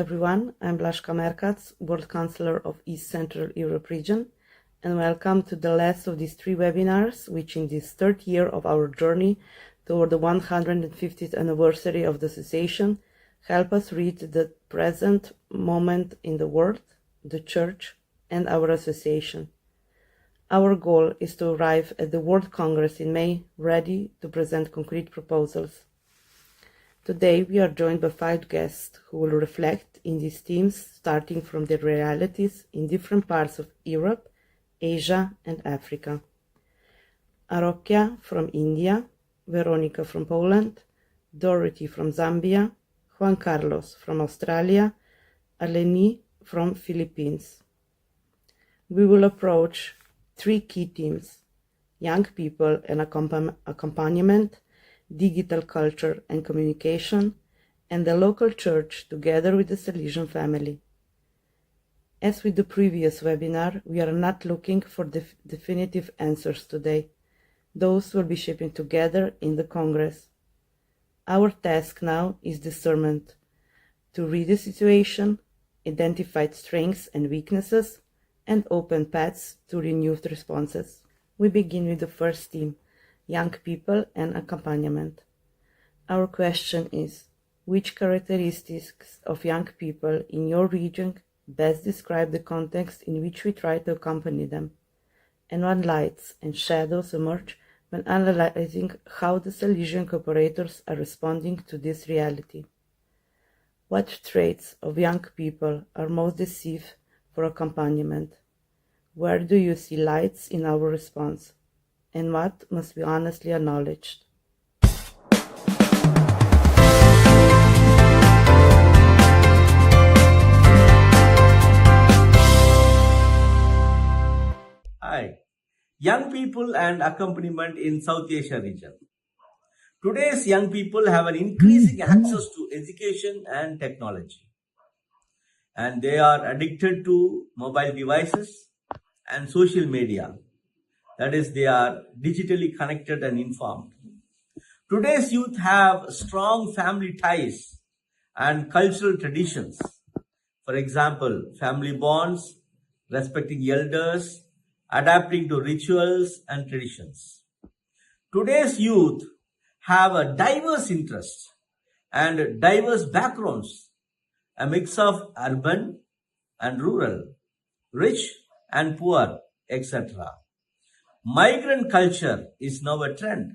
everyone. I'm Blazka Merkac, World Councillor of East Central Europe region, and welcome to the last of these 3 webinars, which in this 3rd year of our journey toward the 150th anniversary of the association, help us reach the present moment in the world, the Church, and our association. Our goal is to arrive at the World Congress in May, ready to present concrete proposals. Today we are joined by 5 guests who will reflect in these themes starting from their realities in different parts of Europe, Asia and Africa. Arokya from India, Veronica from Poland, Dorothy from Zambia, Juan Carlos from Australia, Année from Philippines. We will approach 3 key themes: young people and accompaniment, digital culture and communication, and the local church together with the Salesian family. As with the previous webinar, we are not looking for definitive answers today. Those will be shaping together in the Congress. Our task now is discernment, to read the situation, identify strengths and weaknesses, and open paths to renewed responses. We begin with the first theme, young people and accompaniment. Our question is, which characteristics of young people in your region best describe the context in which we try to accompany them? And what lights and shadows emerge when analyzing how the Salesian cooperators are responding to this reality? What traits of young people are most decisive for accompaniment? Where do you see lights in our response? And what must be honestly acknowledged? Hi, young people and accompaniment in South Asia region. Today's young people have an increasing access to education and technology, and they are addicted to mobile devices and social media. That is, they are digitally connected and informed. Today's youth have strong family ties and cultural traditions. For example, family bonds, respecting elders, adapting to rituals and traditions. Today's youth have a diverse interest and diverse backgrounds, a mix of urban and rural, rich and poor, etc. Migrant culture is now a trend.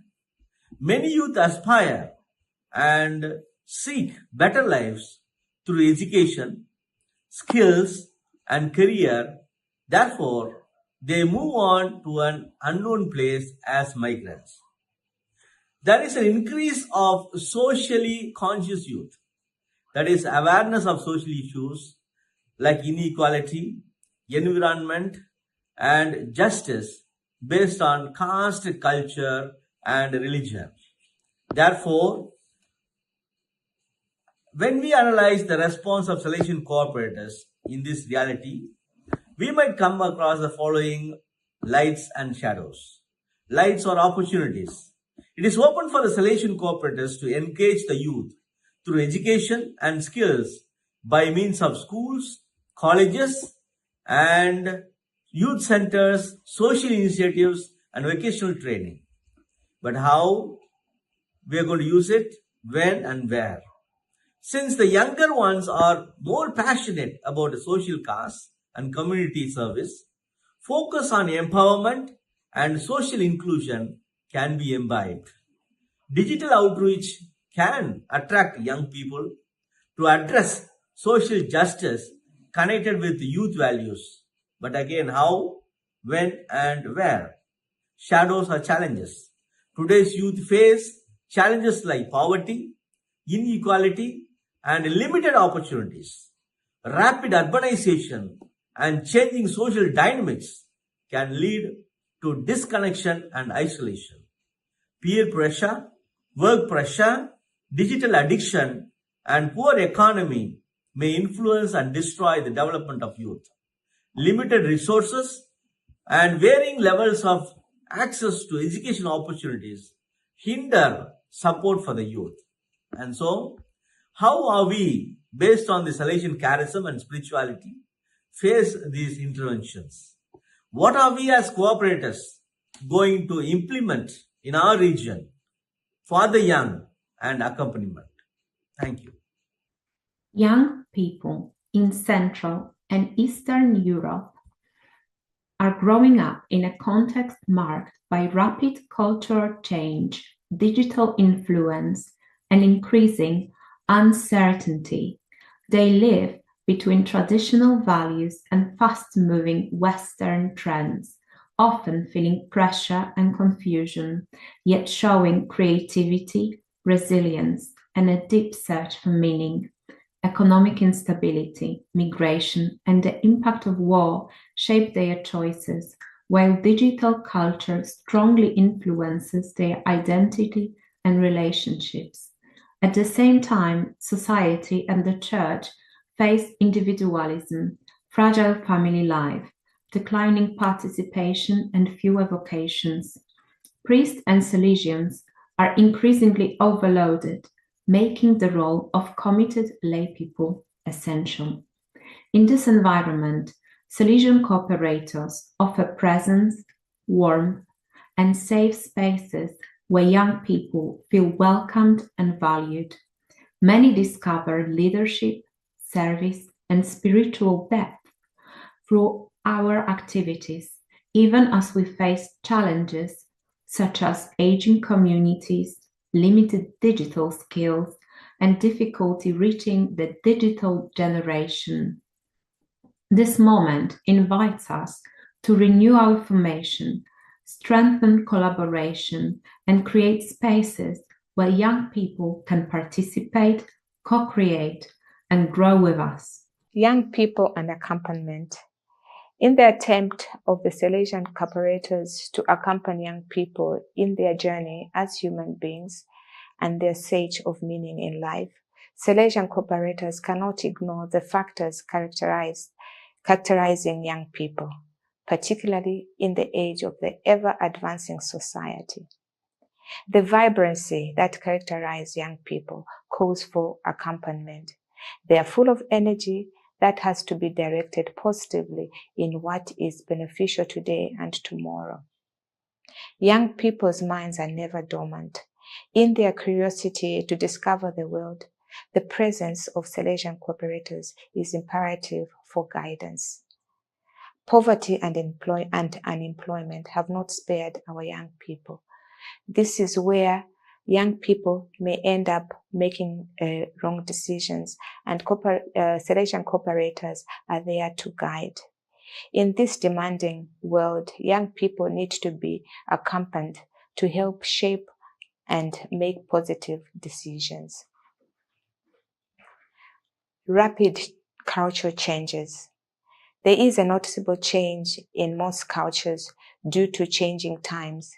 Many youth aspire and seek better lives through education, skills, and career. Therefore, they move on to an unknown place as migrants. There is an increase of socially conscious youth, that is, awareness of social issues like inequality, environment, and justice based on caste, culture, and religion. Therefore, when we analyze the response of Salesian cooperators in this reality, we might come across the following lights and shadows. Lights or opportunities. It is open for the Salesian cooperators to engage the youth through education and skills by means of schools, colleges, and youth centers, social initiatives, and vocational training. But how we are going to use it, when and where? Since the younger ones are more passionate about the social cause and community service, focus on empowerment and social inclusion can be imbibed. Digital outreach can attract young people to address social justice connected with youth values. But again, how, when, and where? Shadows or challenges. Today's youth face challenges like poverty, inequality, and limited opportunities. Rapid urbanization and changing social dynamics can lead to disconnection and isolation. Peer pressure, work pressure, digital addiction, and poor economy may influence and destroy the development of youth. Limited resources and varying levels of access to education opportunities hinder support for the youth. And so, how are we based on the Salesian charism and spirituality, face these interventions? What are we as cooperators going to implement in our region for the young and accompaniment? Thank you. Young people in Central and Eastern Europe are growing up in a context marked by rapid cultural change, digital influence, and increasing uncertainty. They live between traditional values and fast-moving Western trends, often feeling pressure and confusion, yet showing creativity, resilience, and a deep search for meaning. Economic instability, migration, and the impact of war shape their choices, while digital culture strongly influences their identity and relationships. At the same time, society and the church face individualism, fragile family life, declining participation, and fewer vocations. Priests and Salesians are increasingly overloaded, making the role of committed laypeople essential. In this environment, Salesian cooperators offer presence, warmth, and safe spaces where young people feel welcomed and valued. Many discover leadership, service, and spiritual depth through our activities, even as we face challenges such as aging communities, limited digital skills, and difficulty reaching the digital generation. This moment invites us to renew our formation, strengthen collaboration, and create spaces where young people can participate, co-create, and grow with us. Young people and accompaniment. In the attempt of the Salesian cooperators to accompany young people in their journey as human beings and their search of meaning in life, Salesian cooperators cannot ignore the factors characterizing young people, particularly in the age of the ever-advancing society. The vibrancy that characterizes young people calls for accompaniment. They are full of energy that has to be directed positively in what is beneficial today and tomorrow. Young people's minds are never dormant. In their curiosity to discover the world, the presence of Salesian cooperators is imperative for guidance. Poverty and unemployment have not spared our young people. This is where young people may end up making wrong decisions, and Salesian cooperators are there to guide. In this demanding world, young people need to be accompanied to help shape and make positive decisions. Rapid cultural changes. There is a noticeable change in most cultures due to changing times.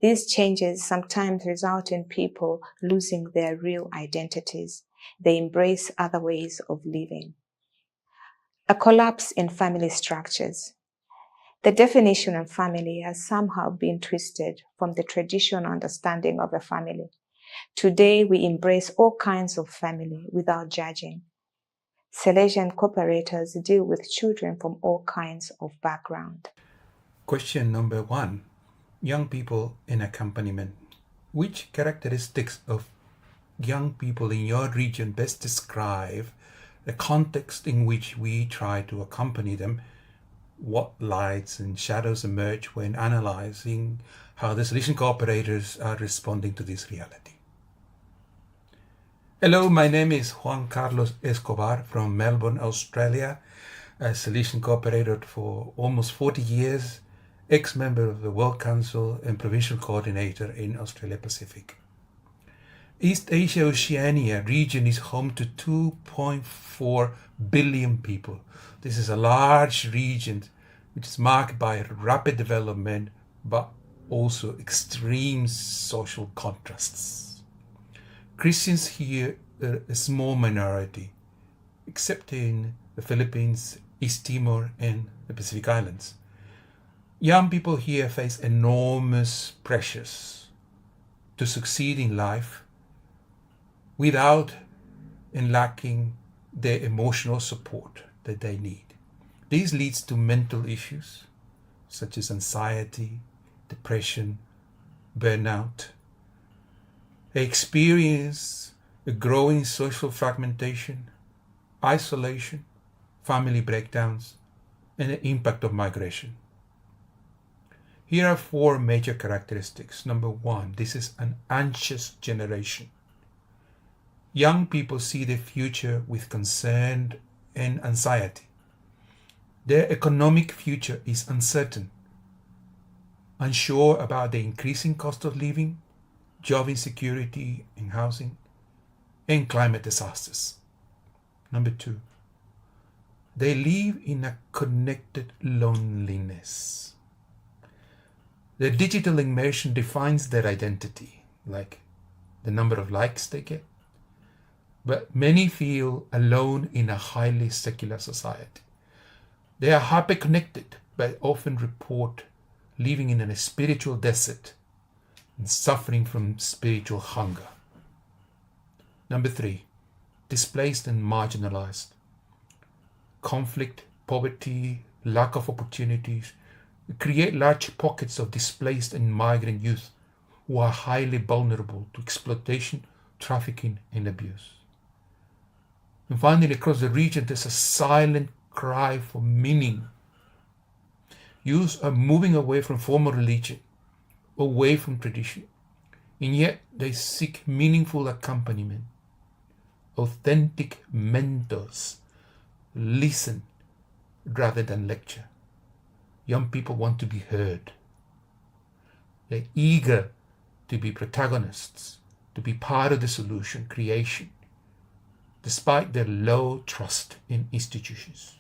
These changes sometimes result in people losing their real identities. They embrace other ways of living. A collapse in family structures. The definition of family has somehow been twisted from the traditional understanding of a family. Today, we embrace all kinds of family without judging. Salesian cooperators deal with children from all kinds of background. Question number 1. Young people in accompaniment. Which characteristics of young people in your region best describe the context in which we try to accompany them? What lights and shadows emerge when analyzing how the Salesian cooperators are responding to this reality? Hello, my name is Juan Carlos Escobar from Melbourne, Australia, a Salesian cooperator for almost 40 years, ex-member of the World Council and provincial coordinator in Australia Pacific. East Asia Oceania region is home to 2.4 billion people. This is a large region which is marked by rapid development but also extreme social contrasts. Christians here are a small minority, except in the Philippines, East Timor and the Pacific Islands. Young people here face enormous pressures to succeed in life without and lacking the emotional support that they need. This leads to mental issues such as anxiety, depression, burnout. They experience a growing social fragmentation, isolation, family breakdowns, and the impact of migration. Here are 4 major characteristics. Number 1, this is an anxious generation. Young people see the future with concern and anxiety. Their economic future is uncertain, unsure about the increasing cost of living, job insecurity in housing, and climate disasters. Number 2, they live in a connected loneliness. The digital immersion defines their identity, like the number of likes they get. But many feel alone in a highly secular society. They are hyper-connected, but often report living in a spiritual desert and suffering from spiritual hunger. Number 3, displaced and marginalized. Conflict, poverty, lack of opportunities create large pockets of displaced and migrant youth who are highly vulnerable to exploitation, trafficking, and abuse. And finally, across the region, there's a silent cry for meaning. Youth are moving away from formal religion, away from tradition, and yet they seek meaningful accompaniment, authentic mentors, listen rather than lecture. Young people want to be heard. They're eager to be protagonists, to be part of the solution creation, despite their low trust in institutions.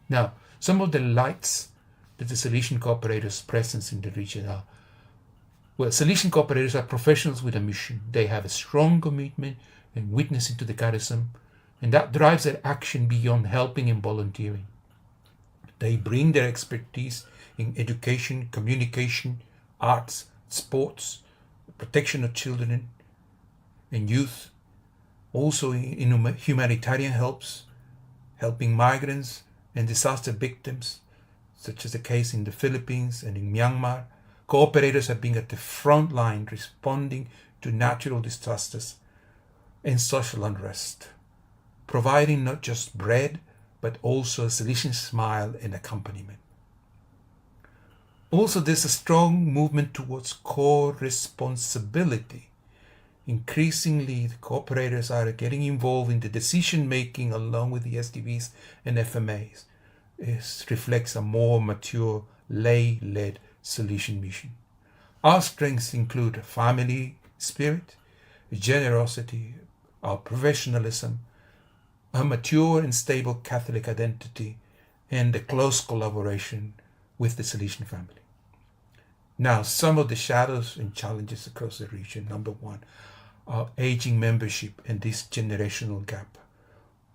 Now, some of the lights that the solution cooperators' presence in the region are, well, solution cooperators are professionals with a mission. They have a strong commitment and witnessing to the charism, and that drives their action beyond helping and volunteering. They bring their expertise in education, communication, arts, sports, protection of children and youth, also in humanitarian helps, helping migrants and disaster victims, such as the case in the Philippines and in Myanmar. Cooperators have been at the front line responding to natural disasters and social unrest, providing not just bread, but also a solution smile and accompaniment. Also, there's a strong movement towards co-responsibility. Increasingly, the cooperators are getting involved in the decision-making along with the SDVs and FMAs. It reflects a more mature, lay-led solution mission. Our strengths include family spirit, generosity, our professionalism, a mature and stable Catholic identity, and the close collaboration with the solution family. Now, some of the shadows and challenges across the region. Number 1, our aging membership and this generational gap.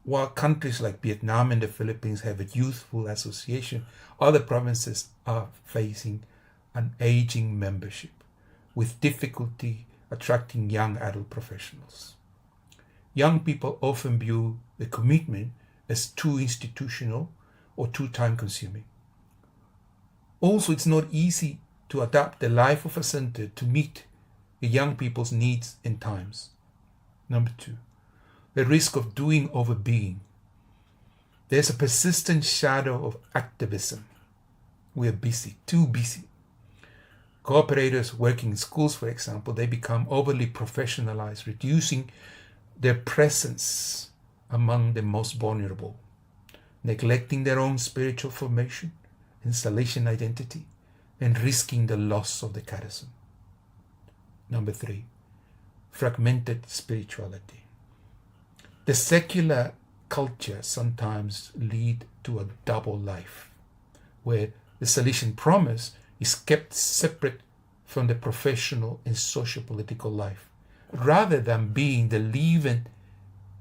While countries like Vietnam and the Philippines have a youthful association, other provinces are facing an aging membership with difficulty attracting young adult professionals. Young people often view the commitment as too institutional or too time-consuming. Also, it's not easy to adapt the life of a center to meet the young people's needs and times. Number 2, the risk of doing over being. There's a persistent shadow of activism. We're busy, too busy. Cooperators working in schools, for example, they become overly professionalized, reducing their presence among the most vulnerable, neglecting their own spiritual formation, installation identity, and risking the loss of the charism. Number 3, fragmented spirituality. The secular culture sometimes lead to a double life, where the Salesian promise is kept separate from the professional and socio-political life, rather than being the leaven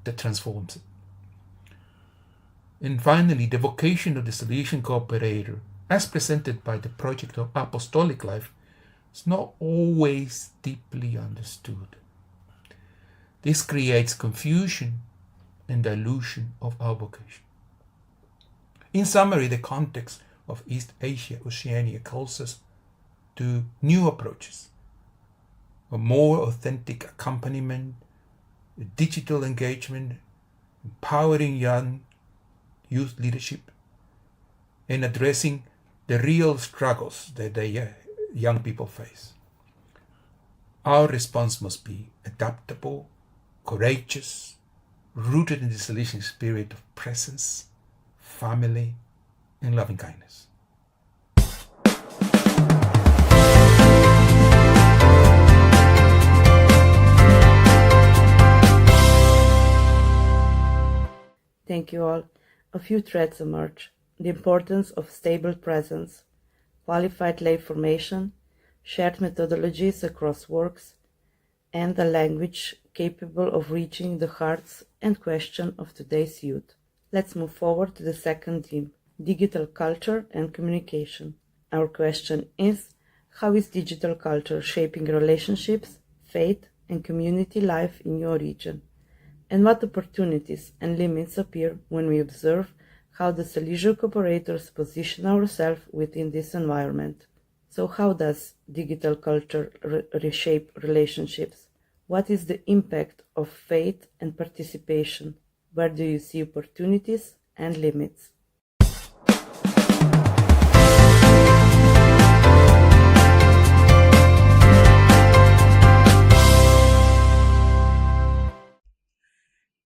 that transforms it. And finally, the vocation of the Salesian cooperator, as presented by the project of apostolic life, is not always deeply understood. This creates confusion and dilution of our vocation. In summary, the context of East Asia, Oceania calls us to new approaches, a more authentic accompaniment, digital engagement, empowering young youth leadership, and addressing the real struggles that the young people face. Our response must be adaptable, courageous, rooted in the Salesian spirit of presence, family, and loving kindness. Thank you all. A few threads emerge: the importance of stable presence, qualified lay formation, shared methodologies across works, and a language capable of reaching the hearts and questions of today's youth. Let's move forward to the second theme: digital culture and communication. Our question is: how is digital culture shaping relationships, faith, and community life in your region? And what opportunities and limits appear when we observe how the Salesian cooperators position ourselves within this environment? So how does digital culture reshape relationships? What is the impact of faith and participation? Where do you see opportunities and limits?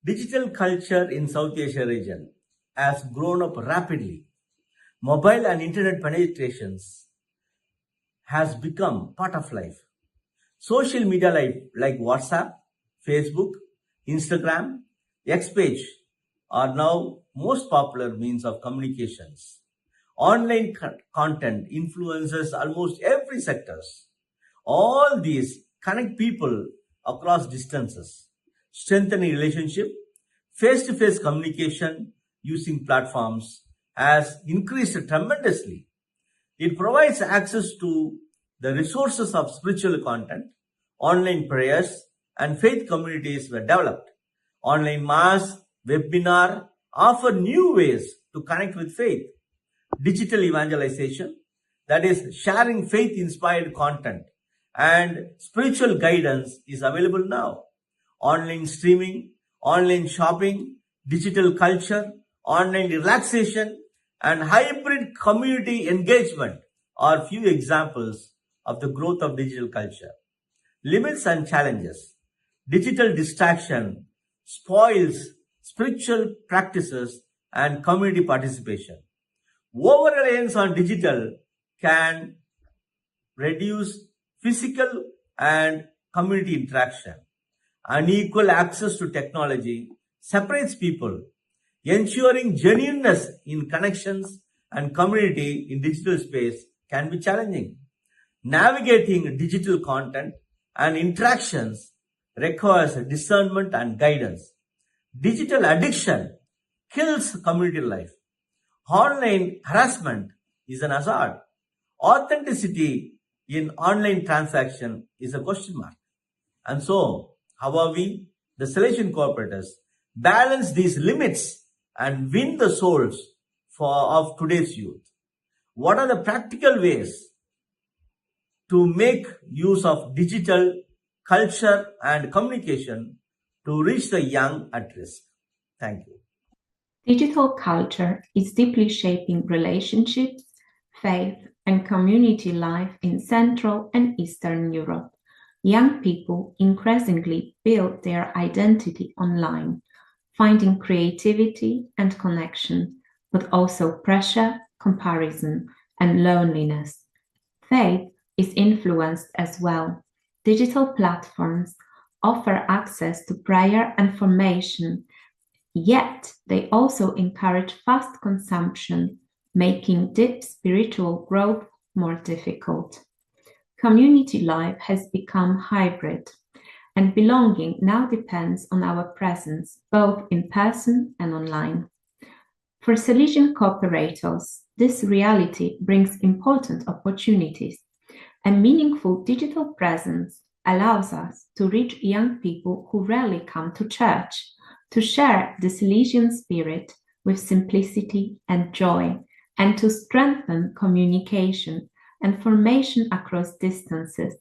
Digital culture in South Asia region has grown up rapidly. Mobile and internet penetrations has become part of life. Social media like WhatsApp, Facebook, Instagram, X page are now most popular means of communications. Online content influences almost every sectors. All these connect people across distances, strengthening relationship. Face-to-face communication using platforms has increased tremendously. It provides access to the resources of spiritual content. Online prayers and faith communities were developed. Online mass, webinar offer new ways to connect with faith. Digital evangelization, that is sharing faith-inspired content and spiritual guidance, is available now. Online streaming, online shopping, digital culture, online relaxation, and hybrid community engagement are few examples of the growth of digital culture. Limits and challenges. Digital distraction spoils spiritual practices and community participation. Over-reliance on digital can reduce physical and community interaction. Unequal access to technology separates people. Ensuring genuineness in connections and community in digital space can be challenging. Navigating digital content and interactions requires discernment and guidance. Digital addiction kills community life. Online harassment is an hazard. Authenticity in online transaction is a question mark. And so, how are we, the Salesian cooperators, balance these limits and win the souls of today's youth? What are the practical ways to make use of digital culture and communication to reach the young at risk? Thank you. Digital culture is deeply shaping relationships, faith, and community life in Central and Eastern Europe. Young people increasingly build their identity online, finding creativity and connection, but also pressure, comparison, and loneliness. Faith is influenced as well. Digital platforms offer access to prayer and formation, yet they also encourage fast consumption, making deep spiritual growth more difficult. Community life has become hybrid, and belonging now depends on our presence, both in person and online. For Salesian cooperators, this reality brings important opportunities. A meaningful digital presence allows us to reach young people who rarely come to church, to share the Salesian spirit with simplicity and joy, and to strengthen communication and formation across distances.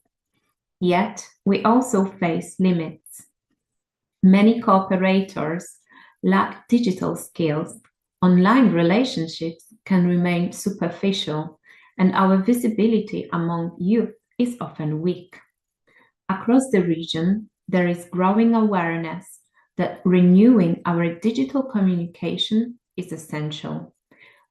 Yet, we also face limits. Many cooperators lack digital skills. Online relationships can remain superficial, and our visibility among youth is often weak. Across the region, there is growing awareness that renewing our digital communication is essential.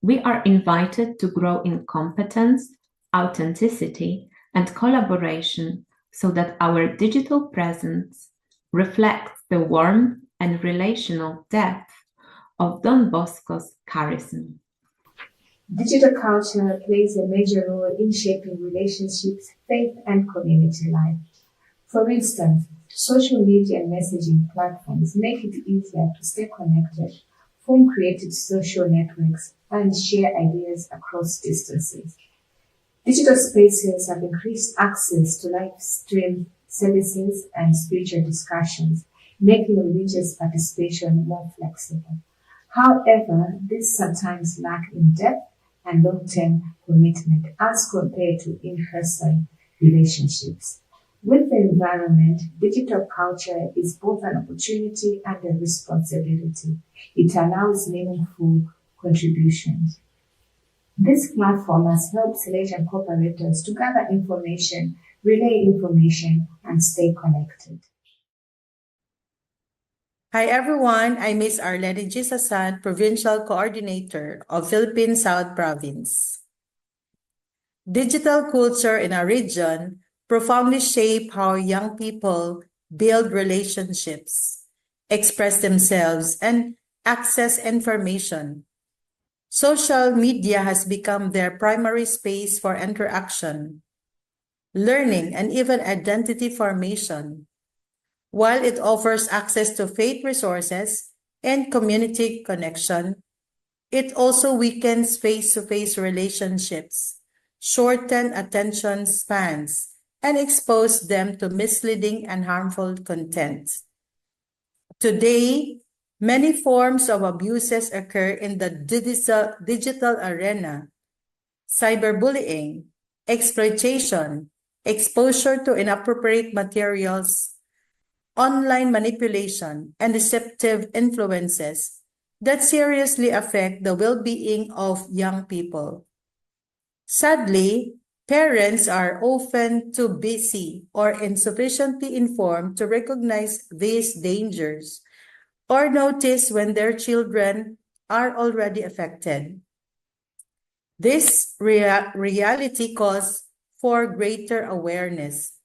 We are invited to grow in competence, authenticity, and collaboration so that our digital presence reflects the warmth and relational depth of Don Bosco's charism. Digital culture plays a major role in shaping relationships, faith, and community life. For instance, social media and messaging platforms make it easier to stay connected, form creative social networks, and share ideas across distances. Digital spaces have increased access to live stream services and spiritual discussions, making religious participation more flexible. However, this sometimes lack in depth and long-term commitment as compared to in-person relationships. With the environment, digital culture is both an opportunity and a responsibility. It allows meaningful contributions. This platform has helped Salesian cooperators to gather information, relay information, and stay connected. Hi everyone, I'm Ms. Arlene G. Sasan, Provincial Coordinator of Philippine South Province. Digital culture in our region profoundly shape how young people build relationships, express themselves, and access information. Social media has become their primary space for interaction, learning, and even identity formation. While it offers access to faith resources and community connection, it also weakens face-to-face relationships, shorten attention spans, and expose them to misleading and harmful content. Today, many forms of abuses occur in the digital arena: cyberbullying, exploitation, exposure to inappropriate materials, online manipulation, and deceptive influences that seriously affect the well-being of young people. Sadly, parents are often too busy or insufficiently informed to recognize these dangers or notice when their children are already affected. This reality calls for greater awareness,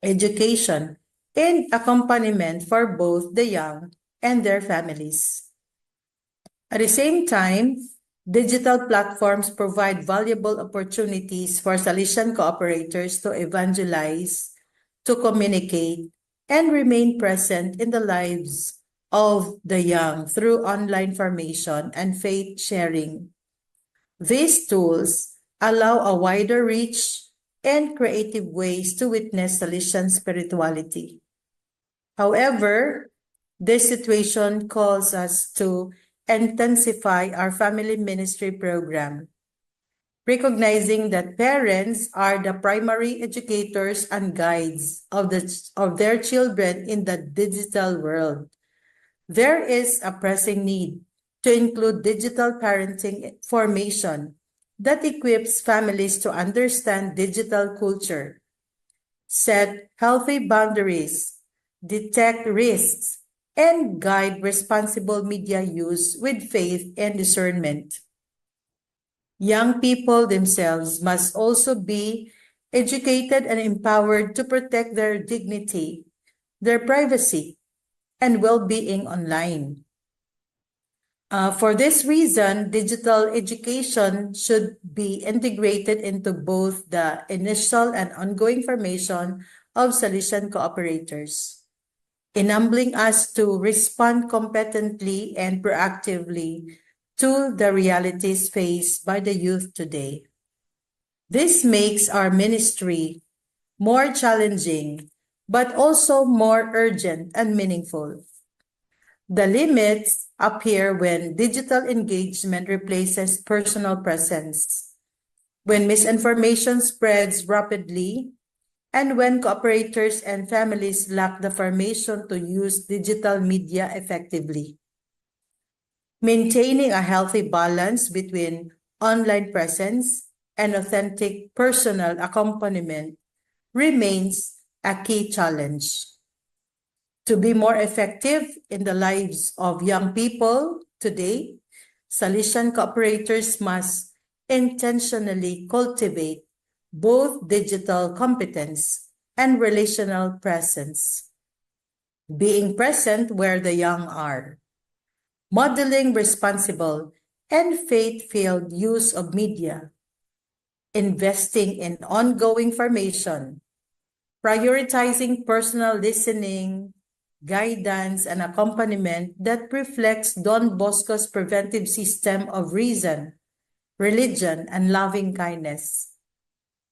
education, and accompaniment for both the young and their families. At the same time, digital platforms provide valuable opportunities for Salesian cooperators to evangelize, to communicate, and remain present in the lives of the young through online formation and faith sharing. These tools allow a wider reach and creative ways to witness Salesian spirituality. However, this situation calls us to intensify our family ministry program, recognizing that parents are the primary educators and guides of their children in the digital world. There is a pressing need to include digital parenting formation that equips families to understand digital culture, set healthy boundaries, detect risks, and guide responsible media use with faith and discernment. Young people themselves must also be educated and empowered to protect their dignity, their privacy, and well-being online. For this reason, digital education should be integrated into both the initial and ongoing formation of Salesian cooperators, enabling us to respond competently and proactively to the realities faced by the youth today. This makes our ministry more challenging, but also more urgent and meaningful. The limits appear when digital engagement replaces personal presence, when misinformation spreads rapidly, and when cooperators and families lack the formation to use digital media effectively. Maintaining a healthy balance between online presence and authentic personal accompaniment remains a key challenge. To be more effective in the lives of young people today, Salesian cooperators must intentionally cultivate both digital competence and relational presence, being present where the young are, modeling responsible and faith-filled use of media, investing in ongoing formation, prioritizing personal listening, guidance, and accompaniment that reflects Don Bosco's preventive system of reason, religion, and loving kindness,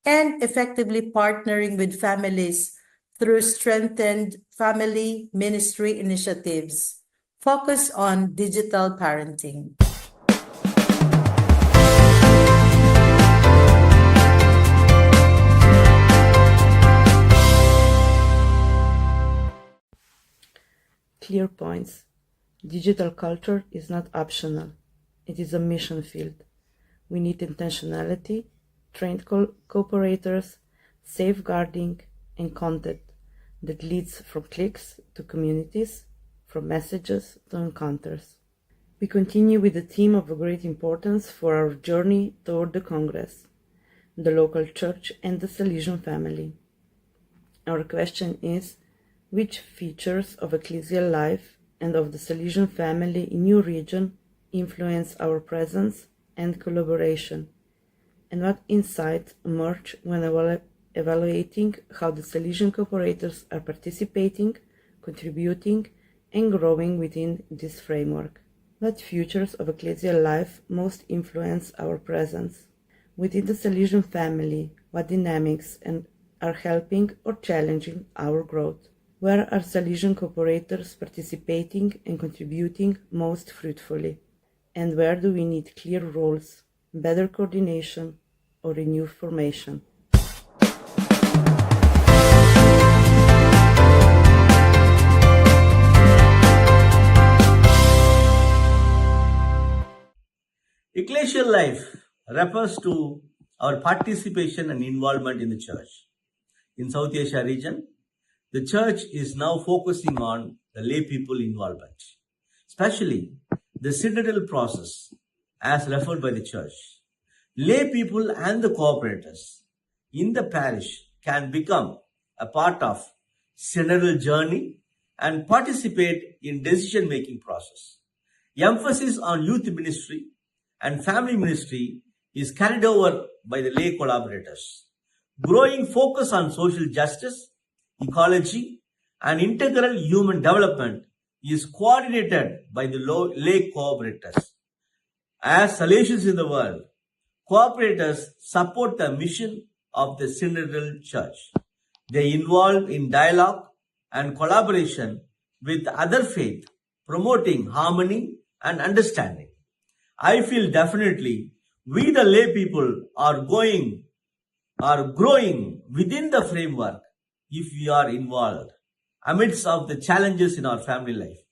and effectively partnering with families through strengthened family ministry initiatives focused on digital parenting. Clear points. Digital culture is not optional. It is a mission field. We need intentionality, trained cooperators, safeguarding, and content that leads from clicks to communities, from messages to encounters. We continue with the theme of a great importance for our journey toward the Congress, the local church and the Salesian family. Our question is, which features of ecclesial life and of the Salesian family in your region influence our presence and collaboration, and what insights emerge when evaluating how the Salesian cooperators are participating, contributing, and growing within this framework? What features of ecclesial life most influence our presence? Within the Salesian family, what dynamics are helping or challenging our growth? Where are Salesian cooperators participating and contributing most fruitfully? And where do we need clear roles, better coordination, or renewed formation? Ecclesial life refers to our participation and involvement in the church. In South Asia region, the church is now focusing on the lay people involvement, especially the synodal process as referred by the church. Lay people and the cooperators in the parish can become a part of synodal journey and participate in decision-making process. Emphasis on youth ministry and family ministry is carried over by the lay collaborators. Growing focus on social justice, ecology, and integral human development is coordinated by the lay cooperators. As Salesians in the world, cooperators support the mission of the synodal church. They involve in dialogue and collaboration with other faith, promoting harmony and understanding. I feel definitely we the lay people are growing within the framework if we are involved amidst of the challenges in our family life.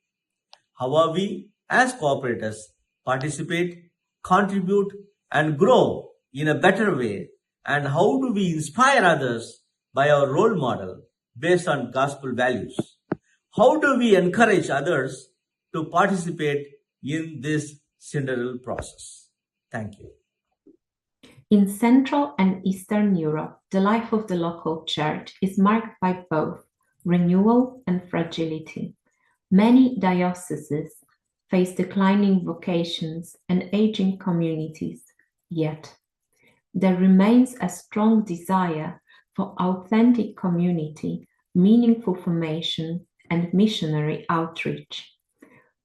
How are we as cooperators participate, contribute, and grow in a better way, and how do we inspire others by our role model based on gospel values? How do we encourage others to participate in this synodal process? Thank you. In Central and Eastern Europe, the life of the local church is marked by both renewal and fragility. Many dioceses face declining vocations and aging communities, yet there remains a strong desire for authentic community, meaningful formation, and missionary outreach.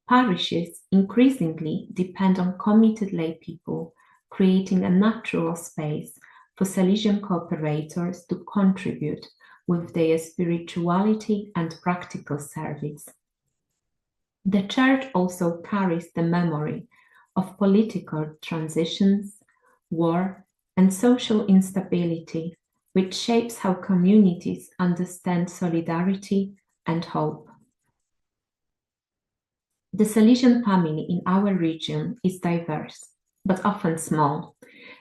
Parishes increasingly depend on committed lay people, creating a natural space for Salesian cooperators to contribute with their spirituality and practical service. The Church also carries the memory of political transitions, war, and social instability, which shapes how communities understand solidarity and hope. The Salesian family in our region is diverse, but often small.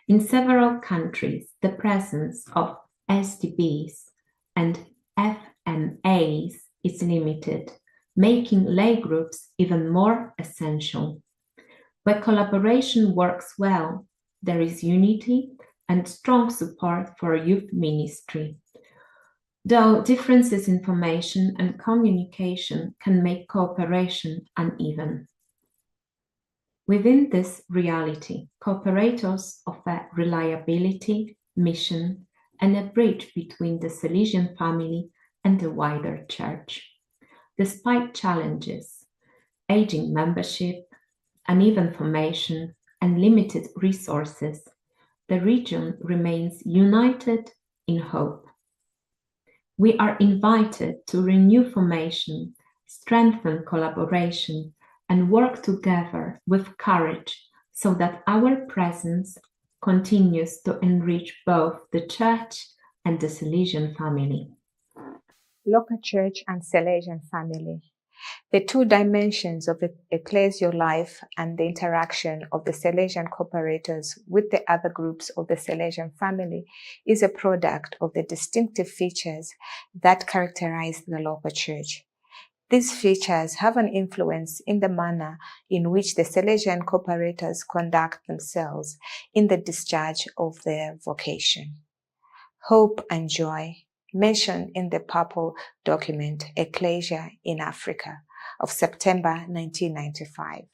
In several countries, the presence of SDBs and FMAs is limited, making lay groups even more essential. Where collaboration works well, there is unity and strong support for youth ministry. Though differences in information and communication can make cooperation uneven. Within this reality, cooperators offer reliability, mission, and a bridge between the Salesian family and the wider Church. Despite challenges, aging membership, uneven formation, and limited resources, the region remains united in hope. We are invited to renew formation, strengthen collaboration, and work together with courage so that our presence continues to enrich both the Church and the Salesian family. Local Church and Salesian family. The two dimensions of the ecclesial life and the interaction of the Salesian cooperators with the other groups of the Salesian family is a product of the distinctive features that characterize the local church. These features have an influence in the manner in which the Salesian cooperators conduct themselves in the discharge of their vocation. Hope and joy, mentioned in the purple document Ecclesia in Africa of September 1995.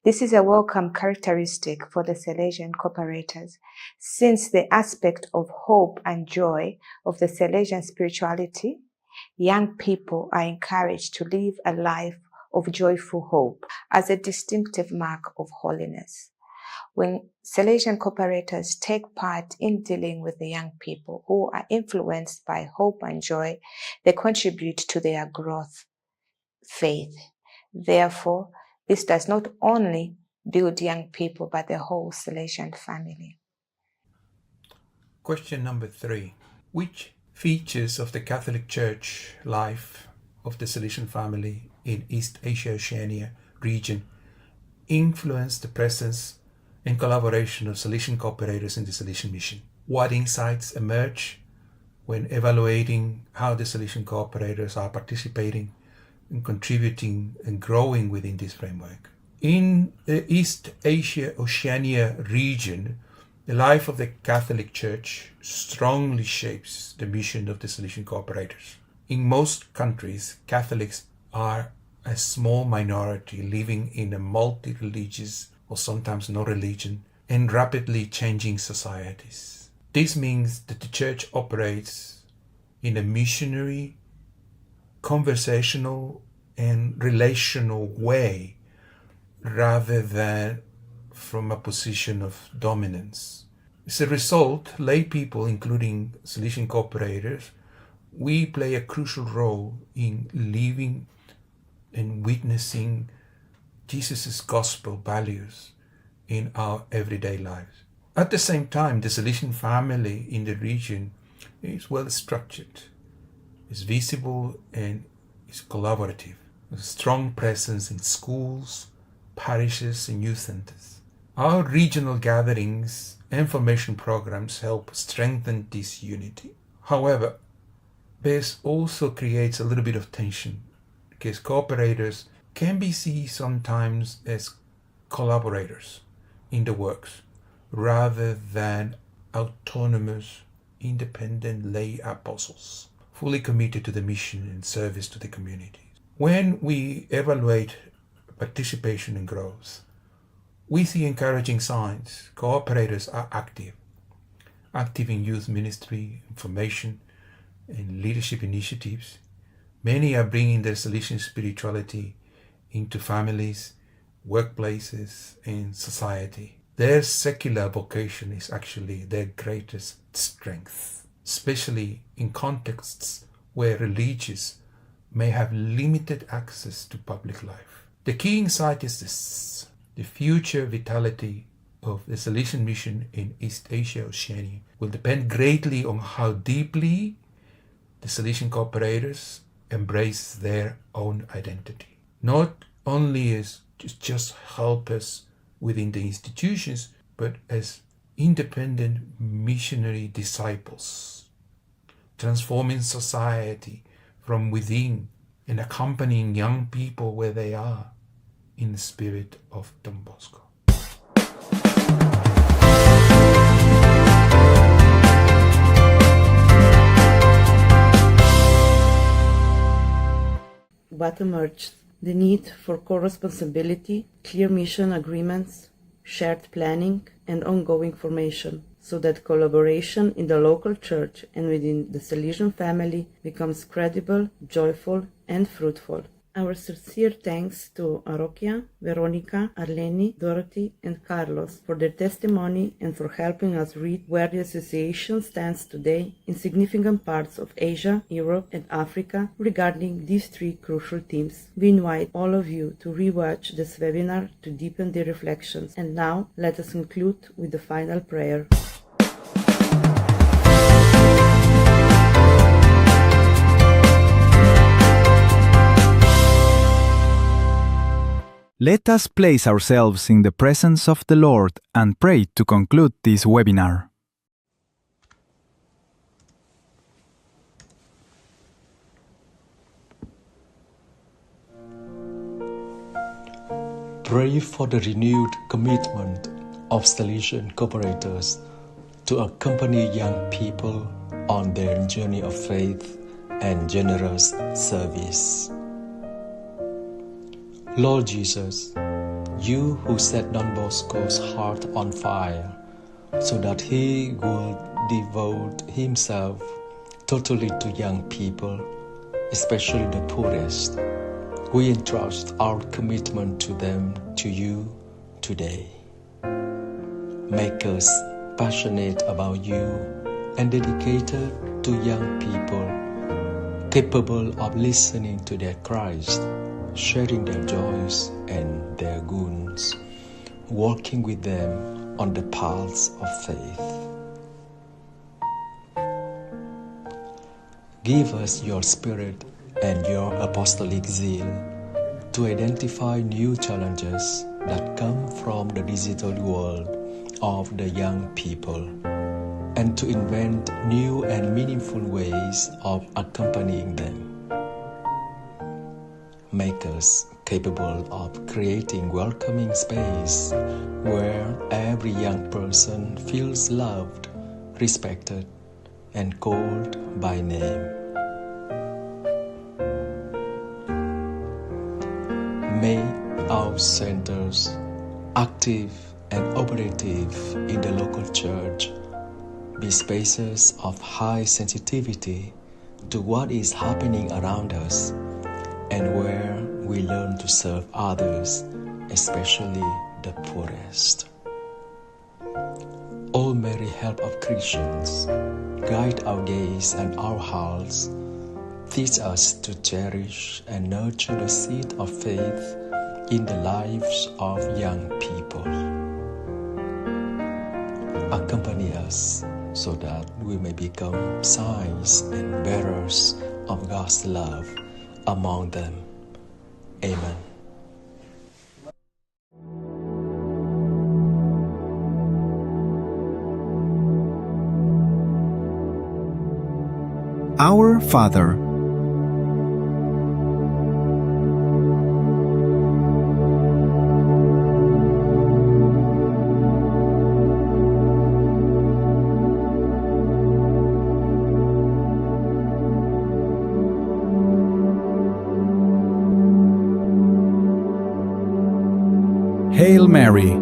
This is a welcome characteristic for the Salesian cooperators, since the aspect of hope and joy of the Salesian spirituality, young people are encouraged to live a life of joyful hope as a distinctive mark of holiness. When Salesian cooperators take part in dealing with the young people who are influenced by hope and joy, they contribute to their growth, faith. Therefore, this does not only build young people, but the whole Salesian family. Question number 3. Which features of the Catholic Church life of the Salesian family in East Asia Oceania region influence the presence and collaboration of Salesian cooperators in the Salesian mission? What insights emerge when evaluating how the Salesian cooperators are participating and contributing and growing within this framework? In the East Asia Oceania region, the life of the Catholic Church strongly shapes the mission of the Salesian cooperators. In most countries, Catholics are a small minority living in a multi-religious or sometimes no religion and rapidly changing societies. This means that the Church operates in a missionary, conversational and relational way rather than from a position of dominance. As a result, lay people, including Salesian cooperators, we play a crucial role in living and witnessing Jesus' gospel values in our everyday lives. At the same time, the Salesian family in the region is well structured, is visible, and is collaborative, with a strong presence in schools, parishes, and youth centers. Our regional gatherings and formation programs help strengthen this unity. However, this also creates a little bit of tension because cooperators can be seen sometimes as collaborators in the works rather than autonomous, independent lay apostles, fully committed to the mission and service to the community. When we evaluate participation and growth, we see encouraging signs. Cooperators are active in youth ministry, information, and leadership initiatives. Many are bringing their Salesian spirituality into families, workplaces, and society. Their secular vocation is actually their greatest strength, especially in contexts where religious may have limited access to public life. The key insight is this: the future vitality of the Salesian mission in East Asia Oceania will depend greatly on how deeply the Salesian cooperators embrace their own identity. Not only as just helpers within the institutions, but as independent missionary disciples, transforming society from within and accompanying young people where they are in the spirit of Don Bosco. What emerged? The need for co-responsibility, clear mission agreements, shared planning, and ongoing formation, so that collaboration in the local church and within the Salesian family becomes credible, joyful, and fruitful. Our sincere thanks to Arokia, Veronica, Arleni, Dorothy, and Carlos for their testimony and for helping us read where the association stands today in significant parts of Asia, Europe, and Africa regarding these three crucial themes. We invite all of you to rewatch this webinar to deepen the reflections. And now, let us conclude with the final prayer. Let us place ourselves in the presence of the Lord and pray to conclude this webinar. Pray for the renewed commitment of Salesian cooperators to accompany young people on their journey of faith and generous service. Lord Jesus, you who set Don Bosco's heart on fire so that he would devote himself totally to young people, especially the poorest, we entrust our commitment to them to you today. Make us passionate about you and dedicated to young people, capable of listening to their cries, sharing their joys and their wounds, walking with them on the paths of faith. Give us your spirit and your apostolic zeal to identify new challenges that come from the digital world of the young people, and to invent new and meaningful ways of accompanying them. Make us capable of creating welcoming space where every young person feels loved, respected, and called by name. May our centers, active and operative in the local church, be spaces of high sensitivity to what is happening around us, and where we learn to serve others, especially the poorest. O Mary, help of Christians, guide our gaze and our hearts. Teach us to cherish and nurture the seed of faith in the lives of young people. Accompany us so that we may become signs and bearers of God's love among them. Amen. Our Father, Hail Mary,